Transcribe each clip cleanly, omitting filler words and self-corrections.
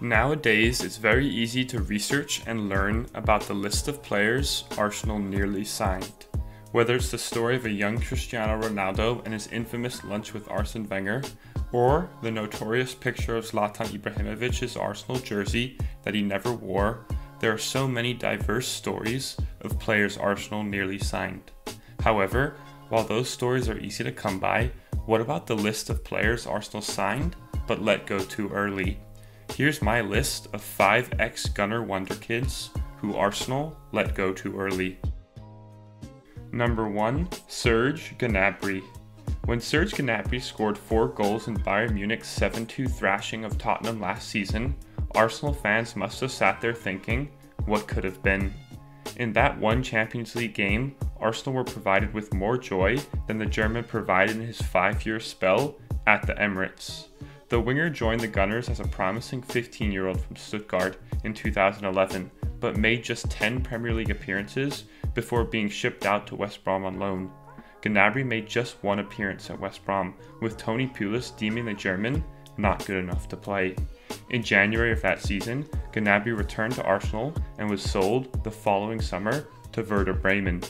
Nowadays, it's very easy to research and learn about the list of players Arsenal nearly signed. Whether it's the story of a young Cristiano Ronaldo and his infamous lunch with Arsene Wenger, or the notorious picture of Zlatan Ibrahimovic's Arsenal jersey that he never wore, there are so many diverse stories of players Arsenal nearly signed. However, while those stories are easy to come by, what about the list of players Arsenal signed but let go too early? Here's my list of 5 ex-Gunner Wonderkids who Arsenal let go too early. Number 1. Serge Gnabry. When Serge Gnabry scored 4 goals in Bayern Munich's 7-2 thrashing of Tottenham last season, Arsenal fans must have sat there thinking, what could have been? In that one Champions League game, Arsenal were provided with more joy than the German provided in his 5-year spell at the Emirates. The winger joined the Gunners as a promising 15-year-old from Stuttgart in 2011, but made just 10 Premier League appearances before being shipped out to West Brom on loan. Gnabry made just 1 appearance at West Brom, with Tony Pulis deeming the German not good enough to play. In January of that season, Gnabry returned to Arsenal and was sold the following summer to Werder Bremen.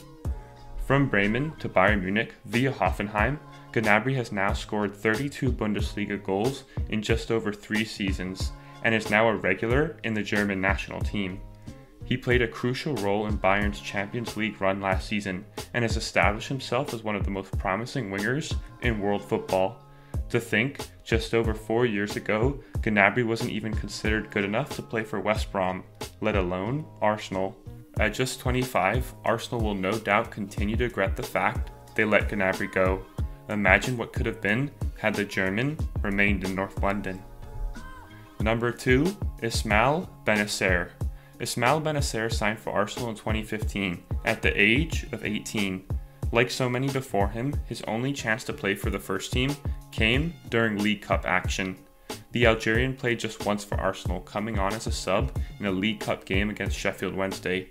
From Bremen to Bayern Munich via Hoffenheim, Gnabry has now scored 32 Bundesliga goals in just over 3 seasons and is now a regular in the German national team. He played a crucial role in Bayern's Champions League run last season and has established himself as one of the most promising wingers in world football. To think, just over 4 years ago, Gnabry wasn't even considered good enough to play for West Brom, let alone Arsenal. At just 25, Arsenal will no doubt continue to regret the fact they let Gnabry go. Imagine what could have been had the German remained in North London. Number 2. Ismael Bennacer. Ismael Bennacer signed for Arsenal in 2015 at the age of 18. Like so many before him, his only chance to play for the first team came during League Cup action. The Algerian played just once for Arsenal, coming on as a sub in a League Cup game against Sheffield Wednesday.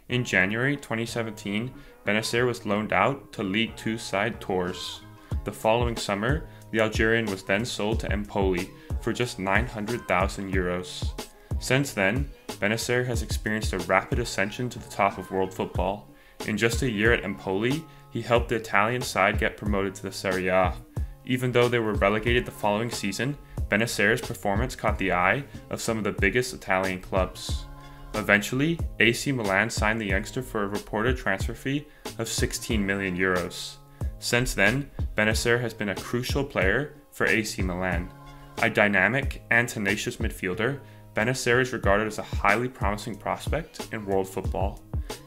In January 2017, Bennacer was loaned out to League Two side Tours. The following summer, the Algerian was then sold to Empoli for just €900,000. Since then, Bennacer has experienced a rapid ascension to the top of world football. In just a year at Empoli, he helped the Italian side get promoted to the Serie A. Even though they were relegated the following season, Bennacer's performance caught the eye of some of the biggest Italian clubs. Eventually, AC Milan signed the youngster for a reported transfer fee of €16 million. Since then, Bennacer has been a crucial player for AC Milan. A dynamic and tenacious midfielder, Bennacer is regarded as a highly promising prospect in world football.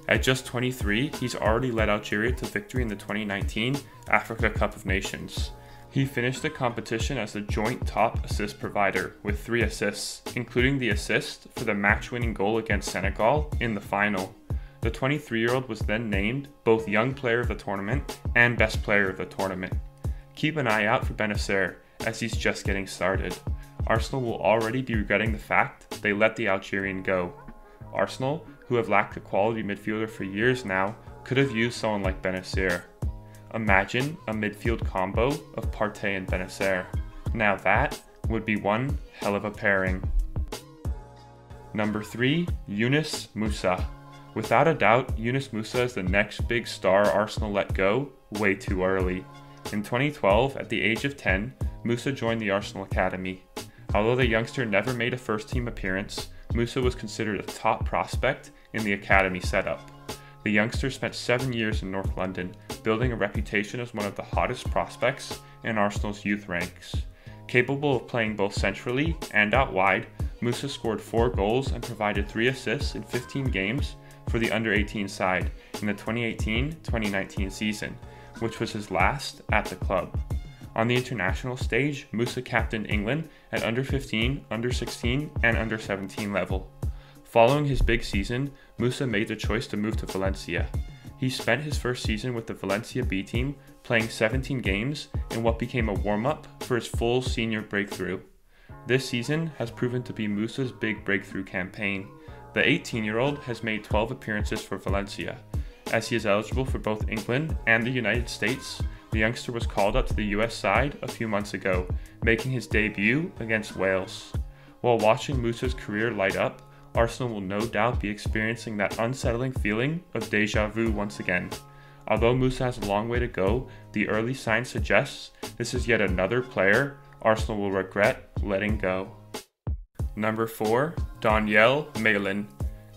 At just 23, he's already led Algeria to victory in the 2019 Africa Cup of Nations. He finished the competition as the joint top assist provider with 3 assists, including the assist for the match-winning goal against Senegal in the final. The 23-year-old was then named both Young Player of the Tournament and Best Player of the Tournament. Keep an eye out for Bennacer, as he's just getting started. Arsenal will already be regretting the fact they let the Algerian go. Arsenal, who have lacked a quality midfielder for years now, could have used someone like Bennacer. Imagine a midfield combo of Partey and Bennacer. Now that would be one hell of a pairing. Number 3. Yunus Musah. Without a doubt, Yunus Musa is the next big star Arsenal let go way too early. In 2012, at the age of 10, Musa joined the Arsenal Academy. Although the youngster never made a first-team appearance, Musa was considered a top prospect in the academy setup. The youngster spent 7 years in North London, building a reputation as one of the hottest prospects in Arsenal's youth ranks. Capable of playing both centrally and out wide, Musa scored 4 goals and provided 3 assists in 15 games for the under-18 side in the 2018-2019 season, which was his last at the club. On the international stage, Musa captained England at under-15, under-16, and under-17 level. Following his big season, Musa made the choice to move to Valencia. He spent his first season with the Valencia B team, playing 17 games in what became a warm-up for his full senior breakthrough. This season has proven to be Musa's big breakthrough campaign. The 18-year-old has made 12 appearances for Valencia. As he is eligible for both England and the United States, the youngster was called up to the US side a few months ago, making his debut against Wales. While watching Musa's career light up, Arsenal will no doubt be experiencing that unsettling feeling of deja vu once again. Although Musa has a long way to go, the early sign suggests this is yet another player Arsenal will regret letting go. Number 4. Donyell Malen.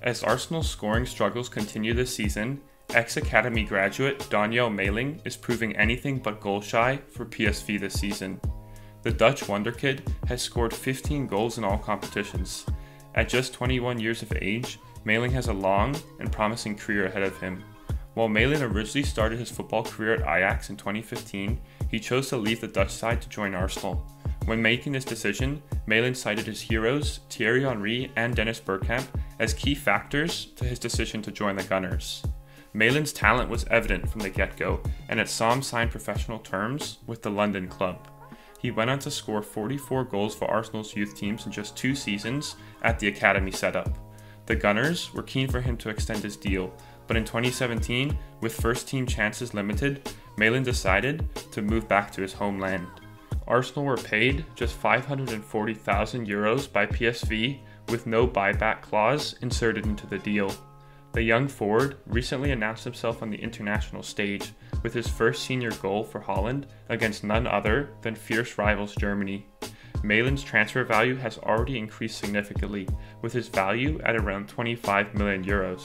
As Arsenal's scoring struggles continue this season, ex-academy graduate Donyell Malen is proving anything but goal-shy for PSV this season. The Dutch Wonderkid has scored 15 goals in all competitions. At just 21 years of age, Malen has a long and promising career ahead of him. While Malen originally started his football career at Ajax in 2015, he chose to leave the Dutch side to join Arsenal. When making this decision, Malen cited his heroes Thierry Henry and Dennis Bergkamp as key factors to his decision to join the Gunners. Malen's talent was evident from the get-go, and it saw him sign professional terms with the London club. He went on to score 44 goals for Arsenal's youth teams in just 2 seasons at the academy setup. The Gunners were keen for him to extend his deal, but in 2017, with first-team chances limited, Malen decided to move back to his homeland. Arsenal were paid just €540,000 by PSV with no buyback clause inserted into the deal. The young forward recently announced himself on the international stage with his first senior goal for Holland against none other than fierce rivals Germany. Malen's transfer value has already increased significantly, with his value at around €25 million.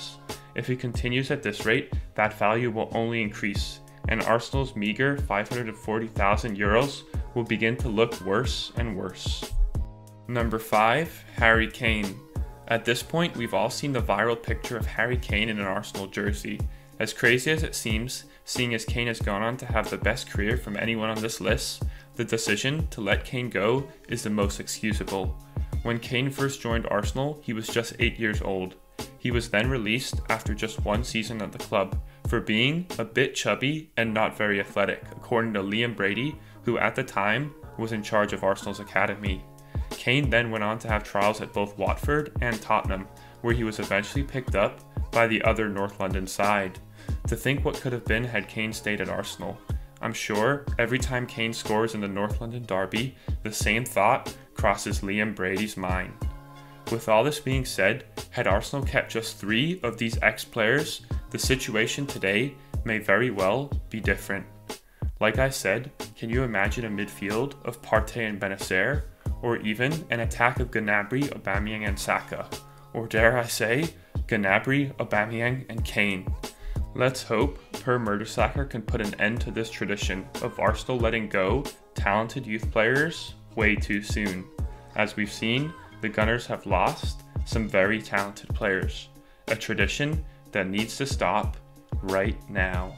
If he continues at this rate, that value will only increase, and Arsenal's meager €540,000 will begin to look worse and worse. Number 5. Harry Kane. At this point, we've all seen the viral picture of Harry Kane in an Arsenal jersey. As crazy as it seems, seeing as Kane has gone on to have the best career from anyone on this list, the decision to let Kane go is the most excusable. When Kane first joined Arsenal, he was just 8 years old. He was then released after just 1 season at the club for being a bit chubby and not very athletic, according to Liam Brady, who at the time was in charge of Arsenal's academy. Kane then went on to have trials at both Watford and Tottenham, where he was eventually picked up by the other North London side. To think what could have been had Kane stayed at Arsenal. I'm sure every time Kane scores in the North London derby, the same thought crosses Liam Brady's mind. With all this being said, had Arsenal kept just 3 of these ex-players, the situation today may very well be different. Like I said, can you imagine a midfield of Partey and Bennacer, or even an attack of Gnabry, Aubameyang and Saka, or dare I say, Gnabry, Aubameyang and Kane? Let's hope Per Mertesacker can put an end to this tradition of Arsenal letting go talented youth players way too soon. As we've seen, the Gunners have lost some very talented players, a tradition that needs to stop right now.